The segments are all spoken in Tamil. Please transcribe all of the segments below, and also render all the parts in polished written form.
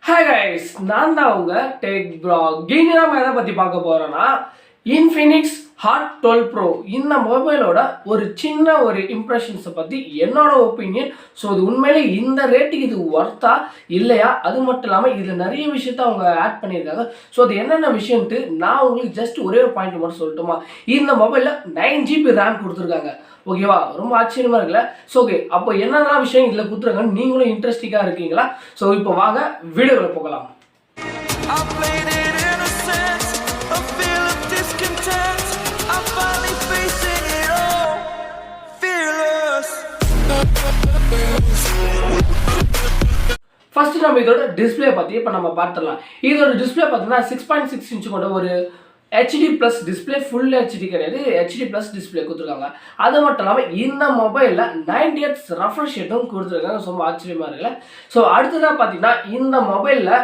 Hi guys, நான் தான் உங்க டெக் ப்ளாக். இன்னைக்கு நாம எதை பத்தி பார்க்க போறோம்னா Infinix Hot 12 Pro இந்த மொபைலோட ஒரு சின்ன ஒரு இம்ப்ரெஷன்ஸை பற்றி என்னோட ஒப்பீனியன். ஸோ இது உண்மையிலே இந்த ரேட்டுக்கு இது ஒர்த்தா இல்லையா, அது மட்டும் இல்லாமல் இதில் நிறைய விஷயத்த அவங்க ஆட் பண்ணியிருக்காங்க. ஸோ அது என்னென்ன விஷயம்ட்டு நான் உங்களுக்கு ஜஸ்ட் ஒரே ஒரு பாயிண்ட் மட்டும் சொல்லட்டுமா. இந்த மொபைலில் 9GB ரேம் கொடுத்துருக்காங்க. ஓகேவா, ரொம்ப ஆச்சரியமாக இருக்குல்ல. ஸோ ஓகே, அப்போ என்னென்ன விஷயம் இதில் கொடுத்துருக்காங்கன்னு நீங்களும் இன்ட்ரெஸ்டிங்காக இருக்கீங்களா? ஸோ இப்போ வாங்க வீடியோவில் போகலாம். ஃபர்ஸ்ட் நம்ம இதோட டிஸ்பிளே பற்றி இப்போ நம்ம பார்த்துடலாம். இதோட டிஸ்பிளே பார்த்தீங்கன்னா 6.6 இன்ச் கொண்ட ஒரு HD plus display, full HD கிடையாது, ஹெச்டி ப்ளஸ் டிஸ்பிளே கொடுத்துருக்காங்க. அது மட்டும் இல்லாமல் இந்த மொபைலில் 90Hz ரெஃப்ரெஷ் ரேட்டும் கொடுத்துருக்காங்க. ரொம்ப ஆச்சரியமாக இருக்குல்ல. ஸோ அடுத்ததாக பார்த்தீங்கன்னா இந்த மொபைலில்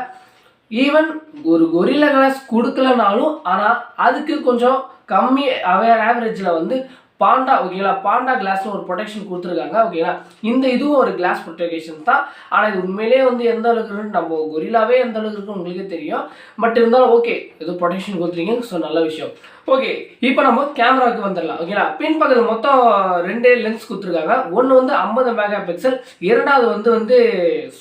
ஈவன் ஒரு கொரில்லா கிளாஸ் கொடுக்கலனாலும் ஆனால் அதுக்கு கொஞ்சம் கம்மி ஆவரேஜில் வந்து பாண்டா, ஓகேங்களா, பாண்டா கிளாஸ்னு ஒரு ப்ரொடெக்ஷன் கொடுத்துருக்காங்க. ஓகேங்களா, இந்த இதுவும் ஒரு கிளாஸ் ப்ரொடெக்ஷன் தான். ஆனால் இது உண்மையிலேயே வந்து எந்த அளவுக்கு இருக்குன்னு நம்ம கொரில்லாவே எந்த அளவுக்கு இருக்குன்னு உங்களுக்கே தெரியும். பட் இருந்தாலும் ஓகே, ஏதோ ப்ரொடெக்ஷன் கொடுத்துருக்கீங்க. ஸோ நல்ல விஷயம். ஓகே, இப்போ நம்ம கேமராவுக்கு வந்துடலாம். ஓகேங்களா, பின் பக்கத்தில் மொத்தம் 2 லென்ஸ் கொடுத்துருக்காங்க. ஒன்று வந்து 50 மெகா பிக்சல், இரண்டாவது வந்து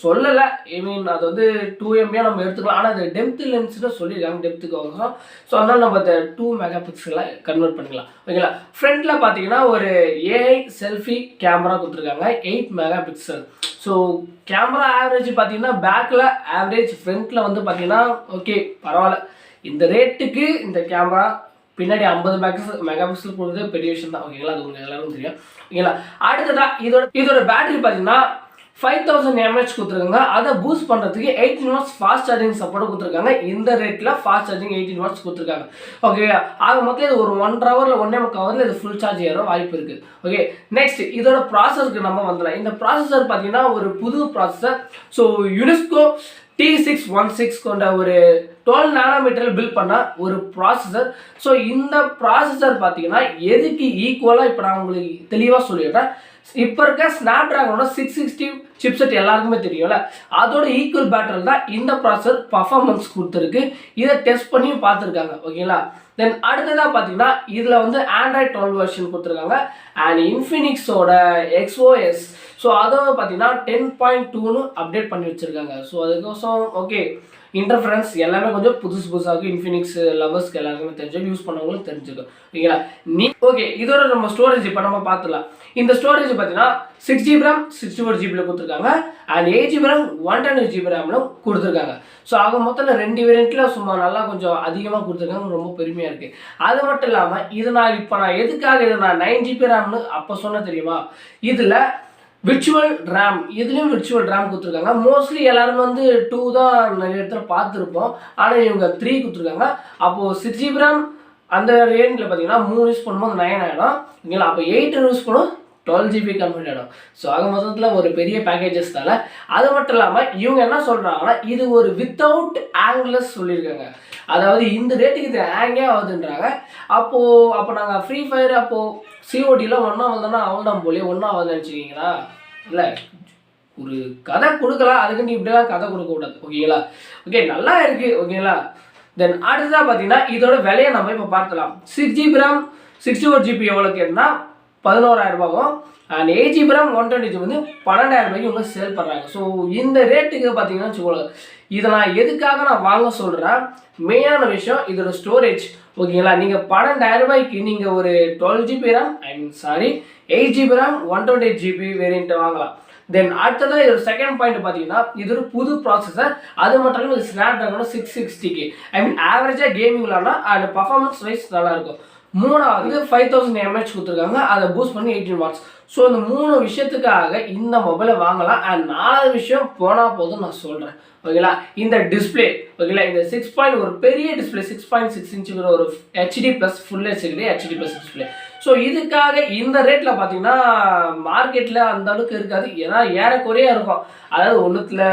சொல்லலை, ஐ மீன் அது வந்து 2MB நம்ம எடுத்துக்கலாம். ஆனால் அது டெப்த் லென்ஸ்னு சொல்லியிருக்காங்க, டெப்த்துக்கு. ஸோ அதனால் நம்ம அதை 2 மெகா பிக்சலாக கன்வெர்ட் பண்ணிக்கலாம். ஓகேங்களா, ஃப்ரண்ட்டில் பார்த்தீங்கன்னா ஒரு ஏஐ செல்ஃபி கேமரா கொடுத்துருக்காங்க, 8 mega pixel. So camera average பார்த்தீங்கன்னா பேக்கில் ஆவரேஜ், ஃப்ரண்ட்டில் வந்து பார்த்தீங்கன்னா ஓகே பரவாயில்ல. இந்த ரேட்டுக்கு இந்த கேமரா பின்னாடி 50 மெகா பிக்சல் கொடுக்குறது பெரிய விஷயம் தான். ஓகேங்களா, அது உங்களுக்கு எல்லாருக்கும் தெரியும். ஓகேங்களா, அடுத்ததான் இதோட பேட்டரி பார்த்தீங்கன்னா 5000 mAh கொடுத்துருக்காங்க. அதை பூஸ்ட் பண்ணுறதுக்கு 18 வாட்ஸ் ஃபாஸ்ட் சார்ஜிங் சப்போர்ட் கொடுத்துருக்காங்க. இந்த ரேட்டில் ஃபாஸ்ட் சார்ஜிங் 18 வாட்ஸ் கொடுத்துருக்காங்க. ஓகே, ஆக மொத்தம் இது ஒரு 1 ஹவரில் 1.5 ஹவரில் இது ஃபுல் சார்ஜ் ஏற வாய்ப்பு இருக்குது. ஓகே, நெக்ஸ்ட் இதோட ப்ராசஸருக்கு நம்ம வந்துடலாம். இந்த ப்ராசஸர் பார்த்தீங்கன்னா ஒரு புது ப்ராசஸர். ஸோ யுனிஸ்கோ T616 கொண்ட ஒரு 12 நானோமீட்டரில் பில்ட் பண்ண ஒரு ப்ராசஸர். ஸோ இந்த ப்ராசஸர் பார்த்தீங்கன்னா எதுக்கு ஈக்குவலாக இப்போ நான் உங்களுக்கு தெளிவாக சொல்லிடுறேன். இப்போ இருக்க ஸ்னாப்டிராகனோட 660 சிப்செட் எல்லாருக்குமே தெரியும்ல, அதோட ஈக்குவல் பேட்டரில் தான் இந்த ப்ராசஸர் பர்ஃபார்மன்ஸ் கொடுத்துருக்கு. இதை டெஸ்ட் பண்ணியும் பார்த்துருக்காங்க. ஓகேங்களா, தென் அடுத்ததாக பார்த்தீங்கன்னா இதில் வந்து ஆண்ட்ராய்ட் 12 வெர்ஷன் கொடுத்துருக்காங்க. அண்ட் இன்ஃபினிக்ஸோட XOS, ஸோ அதை பார்த்தீங்கன்னா 10.2ன்னு அப்டேட் பண்ணி வச்சுருக்காங்க. ஸோ அதுக்கோசம் ஓகே, இன்டர்ஃபரன்ஸ் எல்லாமே கொஞ்சம் புதுசாக இன்ஃபினிக்ஸ் லவர்ஸ்க்கு எல்லாருக்குமே தெரிஞ்சு, யூஸ் பண்ணவங்களும் தெரிஞ்சுக்கும். ஓகேங்களா, ஓகே, இதோட நம்ம ஸ்டோரேஜ் இப்போ நம்ம பார்த்துலாம். இந்த ஸ்டோரேஜ் பார்த்தீங்கன்னா 6GB RAM 64GB கொடுத்துருக்காங்க. அண்ட் 8GB RAM 128GB ரேம்லும் கொடுத்துருக்காங்க. ஸோ ஆக மொத்தத்தில் 2 வேரியண்ட்டில் சும்மா நல்லா கொஞ்சம் அதிகமாக கொடுத்துருக்காங்க. ரொம்ப பெருமையாக இருக்குது. அது மட்டும் இல்லாமல் இது நான் எதுக்காக இதை நான் 9GB ரேம்னு அப்போ சொன்ன தெரியுமா, இதில் விர்ச்சுவல் ரேம், இதுலேயும் விர்ச்சுவல் ரேம் கொடுத்துருக்காங்க. மோஸ்ட்லி எல்லாருமே வந்து 2 தான் நிறைய இடத்துல பார்த்துருப்போம். ஆனால் இவங்க 3 கொடுத்துருக்காங்க. அப்போது 6GB RAM அந்த ரேஞ்சில் பார்த்தீங்கன்னா 3 யூஸ் பண்ணும்போது 9 ஆகிடும். ஓகேங்களா, அப்போ 8 யூஸ் பண்ணும் 12GB கன்வெர்ட் ஆகிடும். ஸோ ஆக மொத்தத்தில் ஒரு பெரிய பேக்கேஜஸ் தானே. அது மட்டும் இல்லாமல் இவங்க என்ன சொல்கிறாங்கன்னா இது ஒரு வித்தவுட் ஆங்கிலஸ் சொல்லியிருக்காங்க. அதாவது இந்த ரேட்டுக்கு இது ஹேங்கே ஆகுதுன்றாங்க. அப்போ நாங்கள் ஃப்ரீ ஃபயர் அப்போது சிஓடியில் ஒன்றா வந்தோன்னா அவள்தான் போலே ஒன்றா ஆகுதுன்னு நினச்சிக்கிங்களா? இல்லை, ஒரு கதை கொடுக்கலாம், அதுக்குன்னு இப்படிலாம் கதை கொடுக்கக்கூடாது. ஓகேங்களா, ஓகே, நல்லா இருக்குது. ஓகேங்களா, தென் அடுத்ததாக பார்த்தீங்கன்னா இதோட விலையை நம்ம இப்போ பார்த்துலாம். 6GB RAM 64GB எவ்வளோ கேட்டுனா 11,000 ரூபாயும். அண்ட் 8GB RAM 128GB வந்து 12,000 ரூபாய்க்கு இவங்க சேல் பண்ணுறாங்க. ஸோ இந்த ரேட்டுக்கு பார்த்தீங்கன்னா வச்சுக்கோங்க, இதை நான் எதுக்காக நான் வாங்க சொல்கிறேன், மெயினான விஷயம் இதோட ஸ்டோரேஜ். ஓகேங்களா, நீங்கள் 12,000 ரூபாய்க்கு நீங்கள் ஒரு 12GB RAM 8GB RAM 128GB வேரியண்ட்டை வாங்கலாம். தென் அடுத்ததாக இதோட செகண்ட் பாயிண்ட் பார்த்தீங்கன்னா இது ஒரு புது ப்ராசஸர். அது மட்டும் இல்லாமல் இது ஸ்னாப்டிராகனோட 660K, ஐ மீன் ஆவரேஜாக கேமிங் விளாட்னா அண்ட் பர்ஃபார்மன்ஸ் வைஸ் நல்லாயிருக்கும். மூணாவது 5000 mAh கொடுத்துருக்காங்க, அதை பூஸ்ட் பண்ணி 18 வாட்ஸ். ஸோ இந்த 3 விஷயத்துக்காக இந்த மொபைலை வாங்கலாம். அண்ட் 4வது விஷயம் போனால் போதும் நான் சொல்கிறேன். ஓகேங்களா, இந்த டிஸ்பிளே. ஓகேங்களா, இந்த ஒரு பெரிய டிஸ்பிளே 6.6 இன்ச்சுங்கிற ஒரு HD plus full HD plus display. So இதுக்காக இந்த ரேட்டில் பார்த்தீங்கன்னா மார்க்கெட்டில் அந்த அளவுக்கு இருக்காது. ஏன்னா ஏறக்குறையாக இருக்கும். அதாவது ஒன்றுத்தில்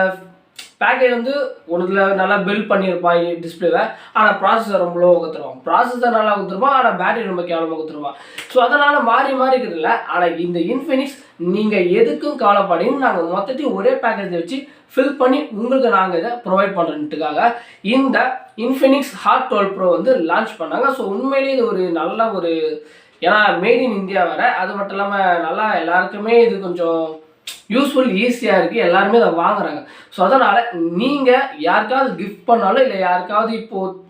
பேக்கேஜ் வந்து ஒன்றுத்தில் நல்லா பில்ட் பண்ணியிருப்பான் டிஸ்பிளேவை, ஆனால் ப்ராசஸர் ரொம்ப லோவாக கொடுத்துருவான். ப்ராசஸர் நல்லா கொடுத்துருப்பான், ஆனால் பேட்டரி ரொம்ப கேவலமாக கொடுத்துருவான். ஸோ அதனால் மாறி இருக்கிறதில்ல. ஆனால் இந்த இன்ஃபினிக்ஸ் நீங்கள் எதுக்கும் கவலைப்படையும் நாங்கள் மொத்தத்தையும் ஒரே பேக்கேஜை வச்சு ஃபில் பண்ணி உங்களுக்கு நாங்கள் இதை ப்ரொவைட் பண்ணுறதுக்காக இந்த இன்ஃபினிக்ஸ் ஹாட் 12 ப்ரோ வந்து லான்ச் பண்ணாங்க. ஸோ உண்மையிலேயே இது ஒரு நல்ல ஒரு, ஏன்னா மேட் இன் இந்தியா வேறு, அது மட்டும் இல்லாமல் நல்லா எல்லாருக்குமே இது கொஞ்சம் யூஸ்ஃபுல் ஈஸியாக இருக்குது, எல்லாருமே அதை வாங்குறாங்க. ஸோ அதனால் நீங்கள் யாருக்காவது கிஃப்ட் பண்ணாலும் இல்லை யாருக்காவது இப்போது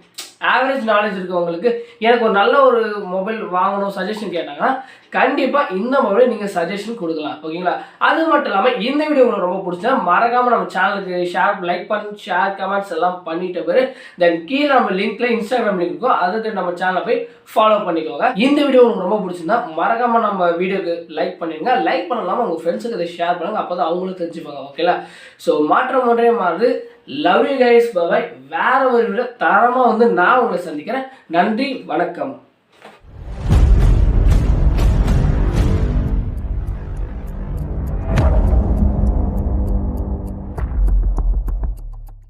ஆவரேஜ் நாலேஜ் இருக்கவங்களுக்கு எனக்கு ஒரு நல்ல ஒரு மொபைல் வாங்கணும் சஜஷன் கேட்டாங்கன்னா கண்டிப்பாக இந்த மொபைலை நீங்கள் சஜஷன் கொடுக்கலாம். ஓகேங்களா? அது மட்டும் இல்லாமல் இந்த வீடியோ உங்களுக்கு ரொம்ப பிடிச்சா மறக்காமல் நம்ம சேனலுக்கு லைக் பண்ணி ஷேர் கமெண்ட்ஸ் எல்லாம் பண்ணிட்ட பிறகு தென் கீழே நம்ம லிங்க்ல இன்ஸ்டாகிராம் லிங்க் இருக்கும், அதுக்கு நம்ம சேனலை போய் ஃபாலோ பண்ணிக்கோங்க. இந்த வீடியோ உங்களுக்கு ரொம்ப பிடிச்சிருந்தா மறக்காமல் நம்ம வீடியோக்கு லைக் பண்ணிடுங்க. லைக் பண்ணலாமல் உங்கள் ஃப்ரெண்ட்ஸுக்கு இதை ஷேர் பண்ணுங்க, அப்போ தான் அவங்களும் தெரிஞ்சுப்பாங்க. ஓகேங்களா? ஸோ மாற்றம் ஒன்றே மாறுது. Love you guys, bye. வேற ஒரு வீடியோ தரமாக வந்து நான் உங்களை சந்திக்கிறேன். நன்றி, வணக்கம்.